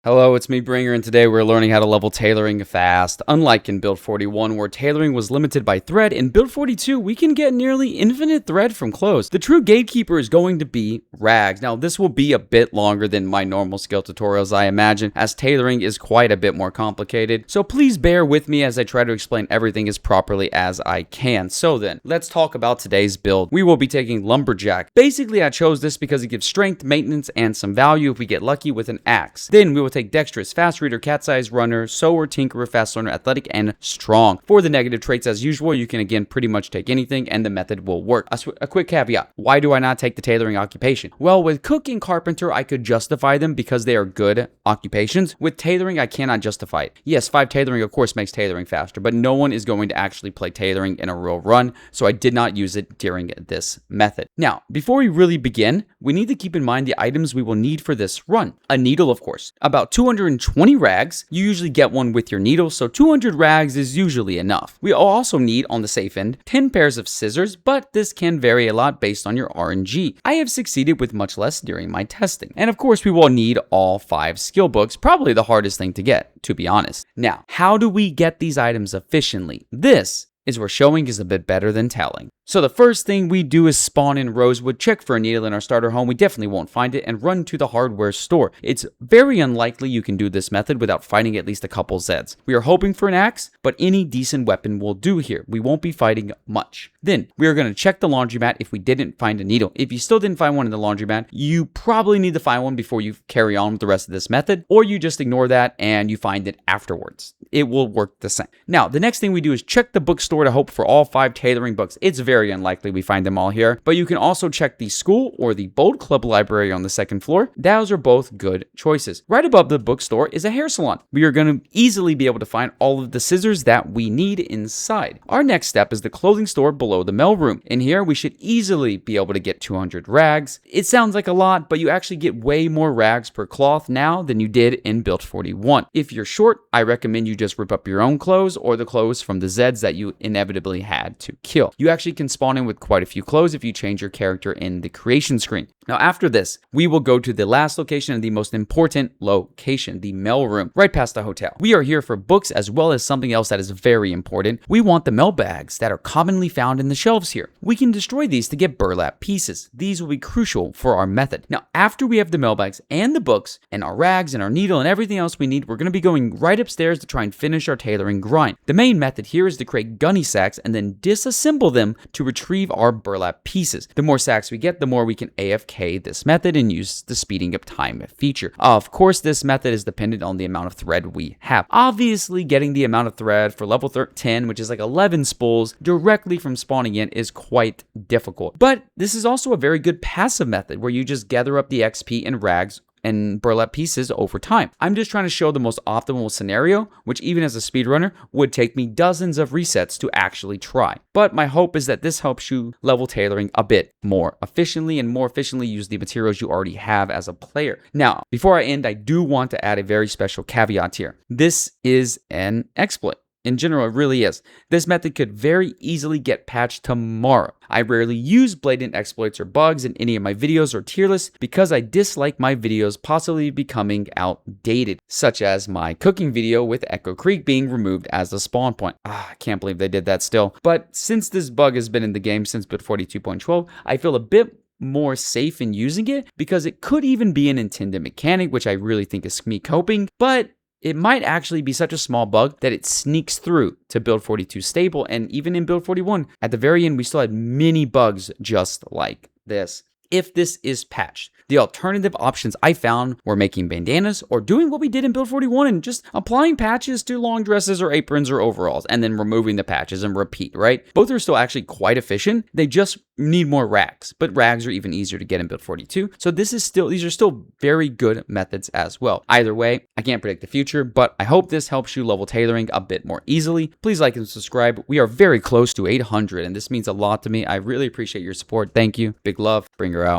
Hello, it's me, Bringer, and today we're learning how to level tailoring fast. Unlike in Build 41, where tailoring was limited by thread, in Build 42, we can get nearly infinite thread from clothes. The true gatekeeper is going to be rags. Now, this will be a bit longer than my normal skill tutorials, I imagine, as tailoring is quite a bit more complicated. So please bear with me as I try to explain everything as properly as I can. So then, let's talk about today's build. We will be taking Lumberjack. Basically, I chose this because it gives strength, maintenance, and some value if we get lucky with an axe. Then we will take Dexterous, Fast Reader, Cat Size, Runner, Sower, Tinkerer, Fast Learner, Athletic, and Strong. For the negative traits, as usual, you can again pretty much take anything and the method will work. A quick caveat, why do I not take the tailoring occupation? Well, with Cook and Carpenter, I could justify them because they are good occupations. With tailoring, I cannot justify it. Yes, 5 tailoring of course makes tailoring faster, but no one is going to actually play tailoring in a real run, so I did not use it during this method. Now, before we really begin, we need to keep in mind the items we will need for this run. A needle, of course. About 220 rags. You usually get one with your needle, so 200 rags is usually enough. We also need, on the safe end, 10 pairs of scissors, but this can vary a lot based on your RNG. I have succeeded with much less during my testing. And of course, we will need all 5 skill books, probably the hardest thing to get, to be honest. Now, how do we get these items efficiently? This is where showing is a bit better than telling. So the first thing we do is spawn in Rosewood, check for a needle in our starter home, we definitely won't find it, and run to the hardware store. It's very unlikely you can do this method without fighting at least a couple Zeds. We are hoping for an axe, but any decent weapon will do here. We won't be fighting much. Then, we are going to check the laundromat if we didn't find a needle. If you still didn't find one in the laundromat, you probably need to find one before you carry on with the rest of this method, or you just ignore that and you find it afterwards. It will work the same. Now, the next thing we do is check the bookstore to hope for all 5 tailoring books. It's very unlikely we find them all here, but you can also check the school or the Bold Club library on the 2nd floor. Those are both good choices. Right above the bookstore is a hair salon. We are going to easily be able to find all of the scissors that we need inside. Our next step is the clothing store below the mailroom. In here, we should easily be able to get 200 rags. It sounds like a lot, but you actually get way more rags per cloth now than you did in Build 41. If you're short, I recommend you just rip up your own clothes or the clothes from the Zeds that you inevitably had to kill. You actually can spawn in with quite a few clothes if you change your character in the creation screen. Now after this, we will go to the last location and the most important location, the mailroom, right past the hotel. We are here for books as well as something else that is very important. We want the mail bags that are commonly found in the shelves here. We can destroy these to get burlap pieces. These will be crucial for our method. Now after we have the mail bags and the books and our rags and our needle and everything else we need, we're going to be going right upstairs to try and finish our tailoring grind. The main method here is to create gunny sacks and then disassemble them to retrieve our burlap pieces. The more sacks we get, the more we can AFK this method and use the speeding up time feature. Of course, this method is dependent on the amount of thread we have. Obviously, getting the amount of thread for level 10, which is like 11 spools, directly from spawning in is quite difficult. But this is also a very good passive method where you just gather up the XP and rags and burlap pieces over time. I'm just trying to show the most optimal scenario, which even as a speedrunner would take me dozens of resets to actually try. But my hope is that this helps you level tailoring a bit more efficiently and more efficiently use the materials you already have as a player. Now, before I end, I do want to add a very special caveat here. This is an exploit. In general, it really is. This method could very easily get patched tomorrow. I rarely use blatant exploits or bugs in any of my videos or tier lists because I dislike my videos possibly becoming outdated, such as my cooking video with Echo Creek being removed as the spawn point. I can't believe they did that still. But since this bug has been in the game since Build 42.12, I feel a bit more safe in using it because it could even be an intended mechanic, which I really think is me coping, but it might actually be such a small bug that it sneaks through to Build 42 stable, and even in Build 41, at the very end, we still had many bugs just like this. If this is patched, the alternative options I found were making bandanas or doing what we did in Build 41 and just applying patches to long dresses or aprons or overalls and then removing the patches and repeat, right? Both are still actually quite efficient. They just need more rags, but rags are even easier to get in Build 42. So these are still very good methods as well. Either way, I can't predict the future, but I hope this helps you level tailoring a bit more easily. Please like and subscribe. We are very close to 800 and this means a lot to me. I really appreciate your support. Thank you. Big love. Bringer out.